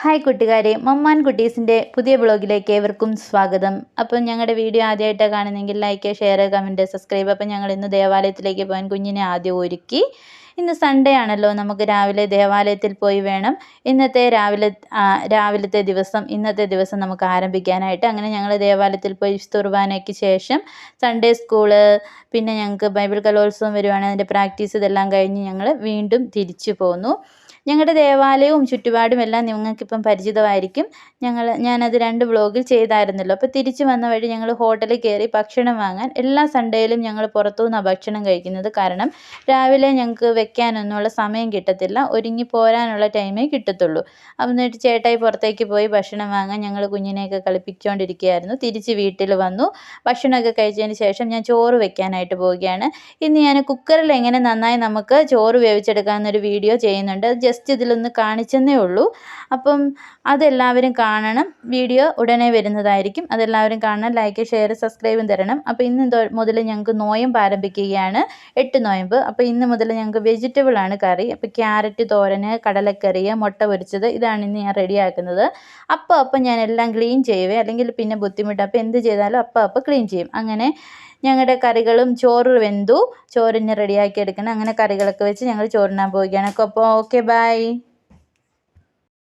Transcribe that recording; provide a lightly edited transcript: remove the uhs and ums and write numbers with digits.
Hi കൂട്ടുകാരെ, മമ്മാൻ കുട്ടീസിൻ്റെ പുതിയ ബ്ലോഗിലേക്ക് ഏവർക്കും സ്വാഗതം. അപ്പം ഞങ്ങളുടെ വീഡിയോ ആദ്യമായിട്ടാണ് കാണുന്നതെങ്കിൽ ലൈക്ക്, ഷെയർ, കമൻറ്റ്, സബ്സ്ക്രൈബ്. അപ്പം ഞങ്ങൾ ഇന്ന് ദേവാലയത്തിലേക്ക് പോകാൻ കുഞ്ഞിനെ ആദ്യം ഒരുക്കി. ഇന്ന് സൺഡേ ആണല്ലോ, നമുക്ക് രാവിലെ ദേവാലയത്തിൽ പോയി വേണം രാവിലത്തെ ദിവസം നമുക്ക് ആരംഭിക്കാനായിട്ട്. അങ്ങനെ ഞങ്ങൾ ദേവാലയത്തിൽ പോയി കുർബാനയ്ക്ക് ശേഷം സൺഡേ സ്കൂള്, പിന്നെ ഞങ്ങൾക്ക് ബൈബിൾ കലോത്സവം വരുവാണ്, അതിൻ്റെ പ്രാക്ടീസ് ഇതെല്ലാം കഴിഞ്ഞ് ഞങ്ങൾ വീണ്ടും തിരിച്ചു പോന്നു. ഞങ്ങളുടെ ദേവാലയവും ചുറ്റുപാടും എല്ലാം നിങ്ങൾക്കിപ്പം പരിചിതമായിരിക്കും. ഞാനത് 2 വ്ലോഗിൽ ചെയ്തായിരുന്നല്ലോ. അപ്പോൾ തിരിച്ചു വന്ന വഴി ഞങ്ങൾ ഹോട്ടലിൽ കയറി ഭക്ഷണം വാങ്ങാൻ. എല്ലാ സൺഡേയിലും ഞങ്ങൾ പുറത്തുനിന്നാണ് ഭക്ഷണം കഴിക്കുന്നത്. കാരണം രാവിലെ ഞങ്ങൾക്ക് വെക്കാനൊന്നുമുള്ള സമയം കിട്ടത്തില്ല, ഒരുങ്ങി പോരാനുള്ള ടൈമേ കിട്ടത്തുള്ളൂ. എന്നിട്ട് ചേട്ടായി പുറത്തേക്ക് പോയി ഭക്ഷണം വാങ്ങാൻ ഞങ്ങൾ കുഞ്ഞിനെയൊക്കെ കളിപ്പിച്ചുകൊണ്ടിരിക്കുകയായിരുന്നു. തിരിച്ച് വീട്ടിൽ വന്നു. ഭക്ഷണമൊക്കെ കഴിച്ചതിന് ശേഷം ഞാൻ ചോറ് വെക്കാനായിട്ട് പോവുകയാണ്. ഇന്ന് ഞാൻ കുക്കറിൽ എങ്ങനെ നന്നായി നമുക്ക് ചോറ് വേവിച്ചെടുക്കാമെന്നൊരു വീഡിയോ ചെയ്യുന്നുണ്ട്. ജസ്റ്റ് ഇതിലൊന്ന് കാണിച്ചെന്നേ ഉള്ളൂ. അപ്പം അതെല്ലാവരും കാണണം. വീഡിയോ ഉടനെ വരുന്നതായിരിക്കും. അതെല്ലാവരും കാണണം. ലൈക്ക്, ഷെയർ, സബ്സ്ക്രൈബും തരണം. അപ്പോൾ ഇന്ന് മുതൽ ഞങ്ങൾക്ക് നോയമ്പ് ആരംഭിക്കുകയാണ്, 8 നോയമ്പ്. അപ്പോൾ ഇന്ന് മുതൽ ഞങ്ങൾക്ക് വെജിറ്റബിളാണ് കറി. അപ്പോൾ ക്യാരറ്റ് തോരന്, കടലക്കറി, മുട്ട പൊരിച്ചത്, ഇതാണ് ഇന്ന് ഞാൻ റെഡിയാക്കുന്നത്. അപ്പം ഞാൻ എല്ലാം ക്ലീൻ ചെയ്യുവേ, അല്ലെങ്കിൽ പിന്നെ ബുദ്ധിമുട്ട്. അപ്പോൾ എന്ത് ചെയ്താലും അപ്പം ക്ലീൻ ചെയ്യും. അങ്ങനെ ഞങ്ങളുടെ കറികളും ചോറ് വെന്തു, ചോറിന് റെഡിയാക്കി എടുക്കണം. അങ്ങനെ കറികളൊക്കെ വെച്ച് ഞങ്ങൾ ചോറിനാൻ പോവുകയാണ്. അപ്പോൾ ഓക്കെ, ബൈ.